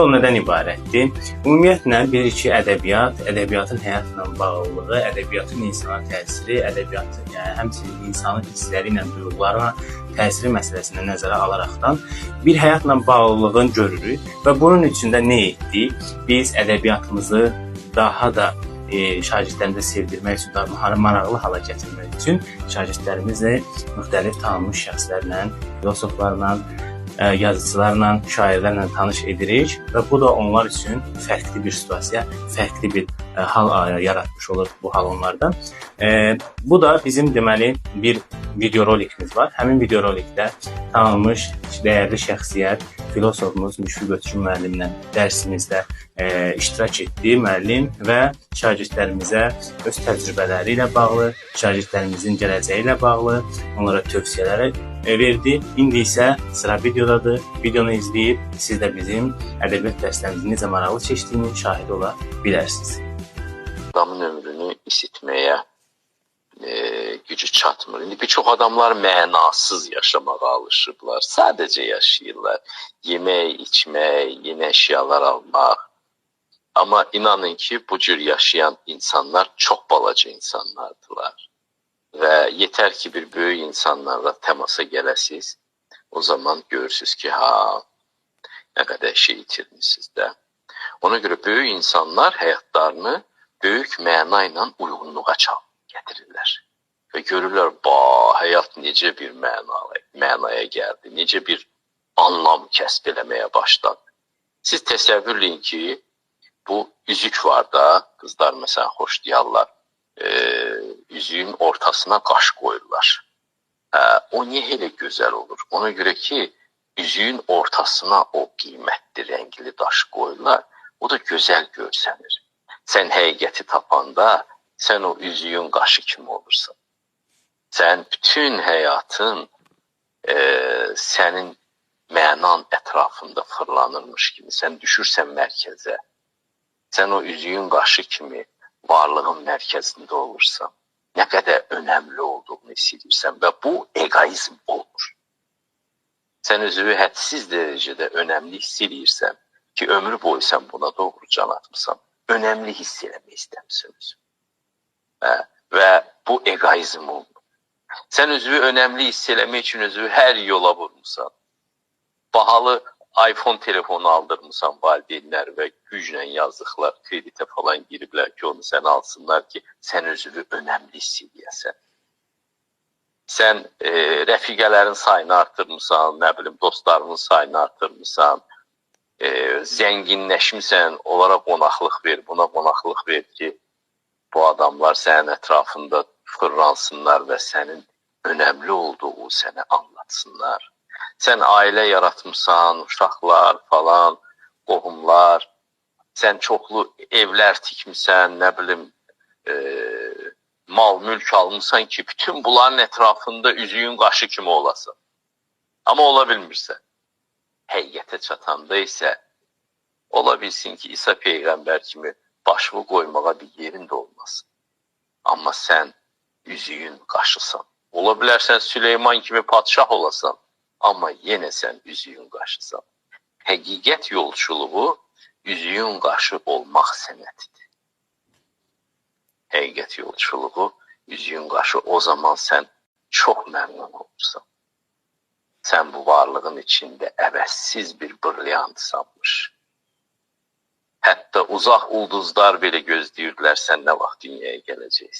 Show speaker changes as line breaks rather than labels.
O nədən ibarətdir? Ümumiyyətlə, bilirik ki, ədəbiyyatın həyatla bağlılığı, ədəbiyyatın insana təsiri, ədəbiyyatın, yəni həmçinin insanın hissləri ilə, duyğularına təsiri məsələsini nəzərə alaraqdan bir həyatla bağlılığını görürük və bunun üçün də nə etdik? Biz ədəbiyyatımızı daha da şagirdlərimizə sevdirmək üçün, daha maraqlı hala gətirmək üçün şagirdlərimizlə müxtəlif tanınmış şəxslərlə, filosoflarla, yazıçılarla, şairlərlə tanış edirik və bu da onlar üçün fərqli bir situasiya, fərqli bir hal yaratmış olur bu hal onlarda. Bu da bizim deməli bir videorolikimiz var. Həmin videorolikdə tanınmış dəyərli şəxsiyyət, filosofumuz Müşfiq Ötkün müəllimlə dərsimizdə iştirak etdi müəllim və şagirdlərimizə öz təcrübələri ilə bağlı, şagirdlərimizin gələcəyi ilə bağlı onlara tövsiyələri verdi. İndi isə sıra videodadır. Videonu izləyib siz də bizim ədəbiyyat dərslərimizin necə maraqlı keçdiyini şahid ola bilərsiniz.
Adamın ömrünü isitməyə gücü çatmır. İndi bir çox adamlar mənasız yaşamağa alışıblar. Sadəcə yaşayırlar. Yemək, içmək, yeni əşyalar almaq. Amma inanın ki, bu cür yaşayan insanlar çox balaca insanlardılar. Və yetər ki, bir böyük insanlarla təmasa gələsiz, o zaman görürsünüz ki, nə qədər şey itirmişsiniz də. Ona görə böyük insanlar həyatlarını böyük məna ilə uyğunluğa gətirirlər. Və görürlər, həyat necə bir mənaya gəldi, necə bir anlam kəsb eləməyə başladı. Siz təsəvvürləyin ki, bu üzük var da, qızlar məsələn xoşlayarlar, üzüyün ortasına qaş qoyurlar. O niyə elə gözəl olur? Ona görə ki, üzüyün ortasına o qiymətli, rəngli daş qoyurlar, o da gözəl görsənir. Sən həqiqəti tapanda, sən o üzüyün qaşı kimi olursan. Sən bütün həyatın sənin mənan ətrafında fırlanırmış kimi, sən düşürsən mərkəzə. Sən o üzüyün qaşı kimi varlığın mərkəzində olursan. Nə qədər önəmli olduğunu hiss edirsən və bu egoizm olur. Sən özünü hədsiz dərəcədə önəmli hiss edirsən ki, ömrü boyu sən buna doğru can atmısan, önəmli hiss eləmək istəmişsiniz. Və bu egoizm olur. Sən özünü önəmli hiss eləmək üçün özünü hər yola vurmuşsan. Bahalı iPhone telefonu aldırmısan valideynlər və güclə yazdıqlar, kreditə falan giriblər ki, onu sənə alsınlar ki, sən özünü önəmli hiss edəsən. Sən rəfiqələrin sayını artırmısan, nə bilim, dostlarının sayını artırmısan, zənginləşmirsən, onlara qonaqlıq ver, buna qonaqlıq ver ki, bu adamlar sənin ətrafında fırlansınlar və sənin önəmli olduğu sənə anlatsınlar. Sən ailə yaratmışsan, uşaqlar falan, qohumlar, sən çoxlu evlər tikmişsən, nə bilim, mal, mülk almışsan ki, bütün bunların ətrafında üzüyün qaşı kimi olasın. Amma ola bilmirsən. Həqiqətə çatanda isə ola bilsin ki, İsa Peyğəmbər kimi başını qoymağa bir yerin də olmasın. Amma sən üzüyün qaşısan. Ola bilərsən Süleyman kimi padşah olasan. Amma yenə sən üzüyün qaşısan. Həqiqət yolçuluğu üzüyün qaşı olmaq sənətidir. Həqiqət yolçuluğu üzüyün qaşı, o zaman sən çox məmnun olursan. Sən bu varlığın içində əvəzsiz bir brilliant sanmış. Hətta uzaq ulduzlar belə gözləyirdilər sən nə vaxt dünyaya gələcəksən.